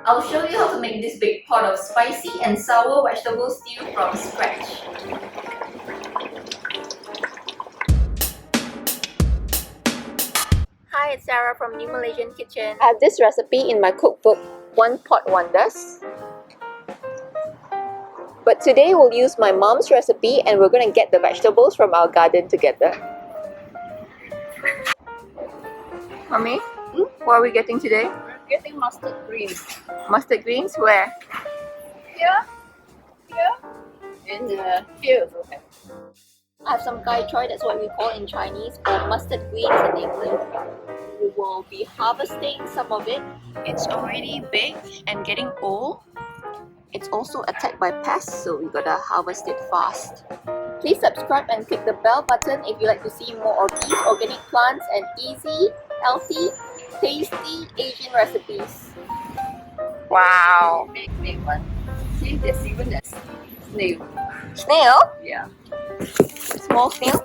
I'll show you how to make this big pot of spicy and sour vegetable stew from scratch. Hi, it's Sarah from New Malaysian Kitchen. I have this recipe in my cookbook, One Pot Wonders. But today we'll use my mom's recipe and we're gonna get the vegetables from our garden together. Mommy, what are we getting today? We're getting mustard greens. Mustard greens? Where? Here, and here okay. I have some gai choy, that's what we call in Chinese, or mustard greens in English. We will be harvesting some of it. It's already big and getting old. It's also attacked by pests, so we gotta harvest it fast. Please subscribe and click the bell button if you'd like to see more of these organic plants and easy, healthy, tasty Asian recipes. Wow! Big one. See, there's even a snail. Snail? Yeah. Small snail?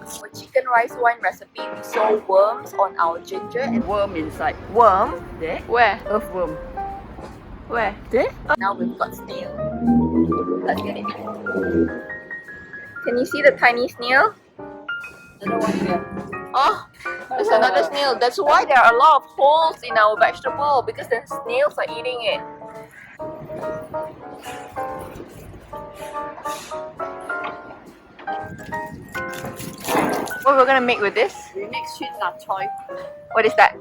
For chicken rice wine recipe, we saw worms on our ginger and Worm inside. worm? There. Where? Earthworm. Where? There. Now we've got snail. Let's get it. Can you see the tiny snail? Another one here. Oh, there's another snail. That's why there are a lot of holes in our vegetable, because the snails are eating it. What we're gonna make with this? We make Suen Lat Choy. What is that?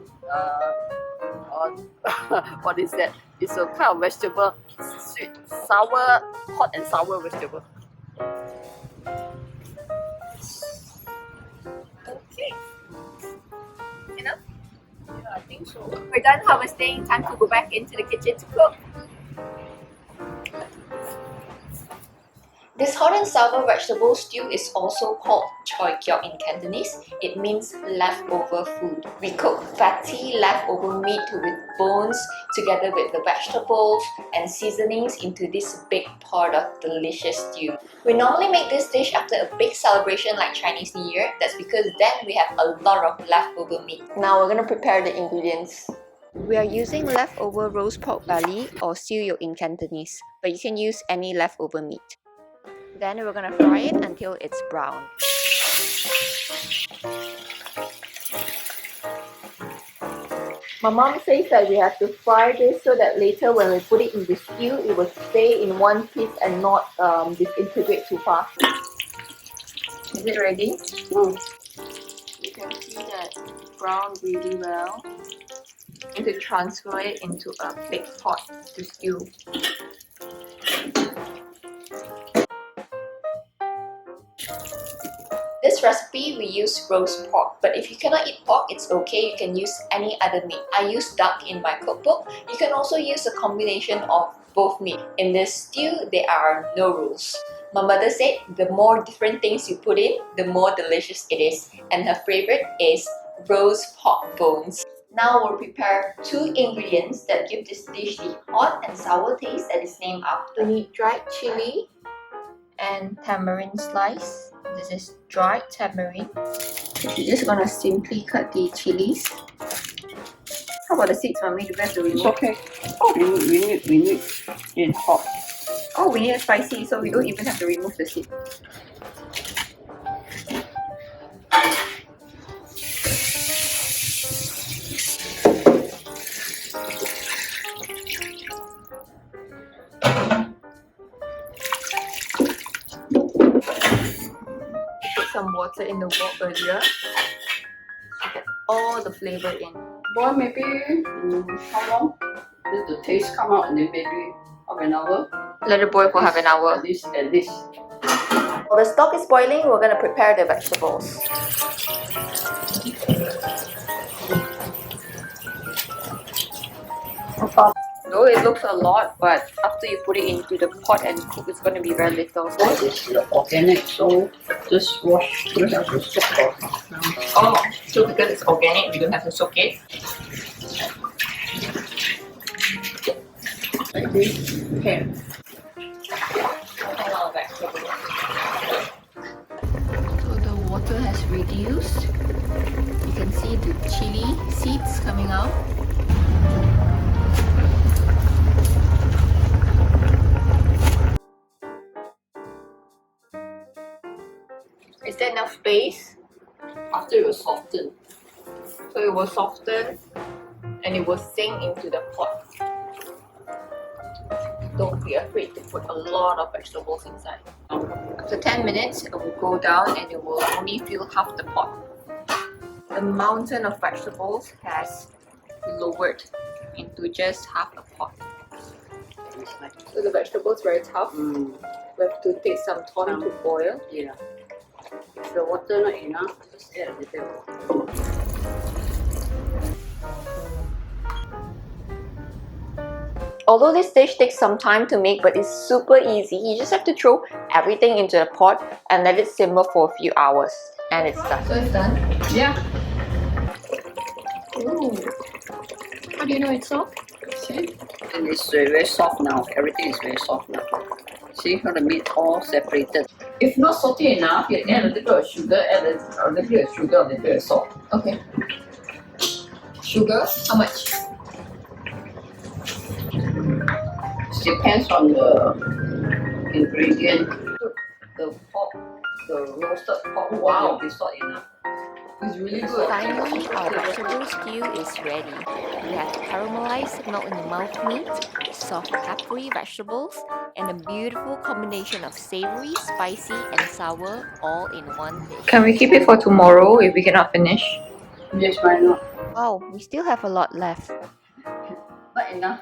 What is that? It's a kind of vegetable. Sweet, sour, hot and sour vegetable. Okay. Enough? Yeah, I think so. We're done harvesting. Time to go back into the kitchen to cook. This hot and sour vegetable stew is also called Choi Keok in Cantonese. It means leftover food. We cook fatty leftover meat with bones together with the vegetables and seasonings into this big pot of delicious stew. We normally make this dish after a big celebration like Chinese New Year. That's because then we have a lot of leftover meat. Now we're gonna prepare the ingredients. We are using leftover roast pork belly or siu yuk in Cantonese, but you can use any leftover meat. Then we're gonna fry it until it's brown. My mom says that we have to fry this so that later when we put it in the stew, it will stay in one piece and not disintegrate too fast. Is it ready? You can see that brown really well. You need to transfer it into a big pot to stew. This recipe we use roast pork, but if you cannot eat pork, it's okay, you can use any other meat. I use duck in my cookbook. You can also use a combination of both meat. In this stew, there are no rules. My mother said the more different things you put in, the more delicious it is, and her favorite is roast pork bones. Now we'll prepare two ingredients that give this dish the hot and sour taste that is named after. We need dried chili and tamarind slice. This is dried tamarind. You're just gonna simply cut the chilies. How about the seeds, Mommy? Do we have to remove? It's okay. Oh, we need it hot. Oh, we need it spicy, so we don't even have to remove the seed. Some water in the wok earlier to get all the flavor in. Boil maybe how long? Let the taste come out and then maybe half an hour. Let it boil for half an hour. At least. While the stock is boiling, we're going to prepare the vegetables. Though it looks a lot, but after you put it into the pot and cook, it's going to be very little. What is organic? So just wash. You have to soak it. Oh, so because it's organic, we don't have to soak it. Like this. Okay. A lot of vegetables. So the water has reduced. You can see the chili seeds coming out. enough space. After it will soften. So it will soften and it will sink into the pot. Don't be afraid to put a lot of vegetables inside. After 10 minutes, it will go down and it will only fill half the pot. The mountain of vegetables has lowered into just half the pot. It's like, So the vegetable is very tough. We have to take some time to boil. yeah. If the water not enough, just add a little more. Although this dish takes some time to make, but it's super easy. You just have to throw everything into the pot and let it simmer for a few hours. And it's done. So it's done? Yeah. Ooh. How do you know it's soft? See? And it's very soft now. Everything is very soft now. See how the meat all separated. If not salty enough, you add a little bit of sugar, add a little bit of sugar, a little bit of salt. Okay. Sugar? How much? It depends on the ingredient. The pork, the roasted pork, Wow. will be salt enough. It's really good. Finally, our vegetable stew is ready. We have caramelized melt-in-the-mouth meat, soft peppery vegetables, and a beautiful combination of savory, spicy, and sour all in one dish. Can we keep it for tomorrow if we cannot finish? Yes, why not? Wow, we still have a lot left. Not enough.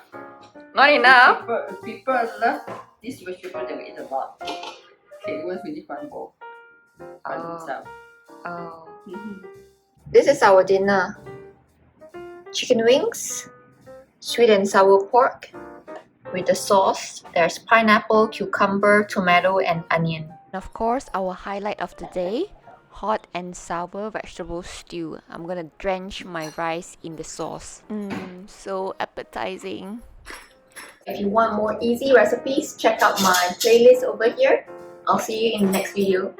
Not enough? People love this vegetable, they will eat a lot. Okay, once we finish one bowl. Oh. This is our dinner. Chicken wings, sweet and sour pork. With the sauce, there's pineapple, cucumber, tomato, and onion. And of course, our highlight of the day, hot and sour vegetable stew. I'm gonna drench my rice in the sauce. So appetizing. If you want more easy recipes, check out my playlist over here. I'll see you in the next video.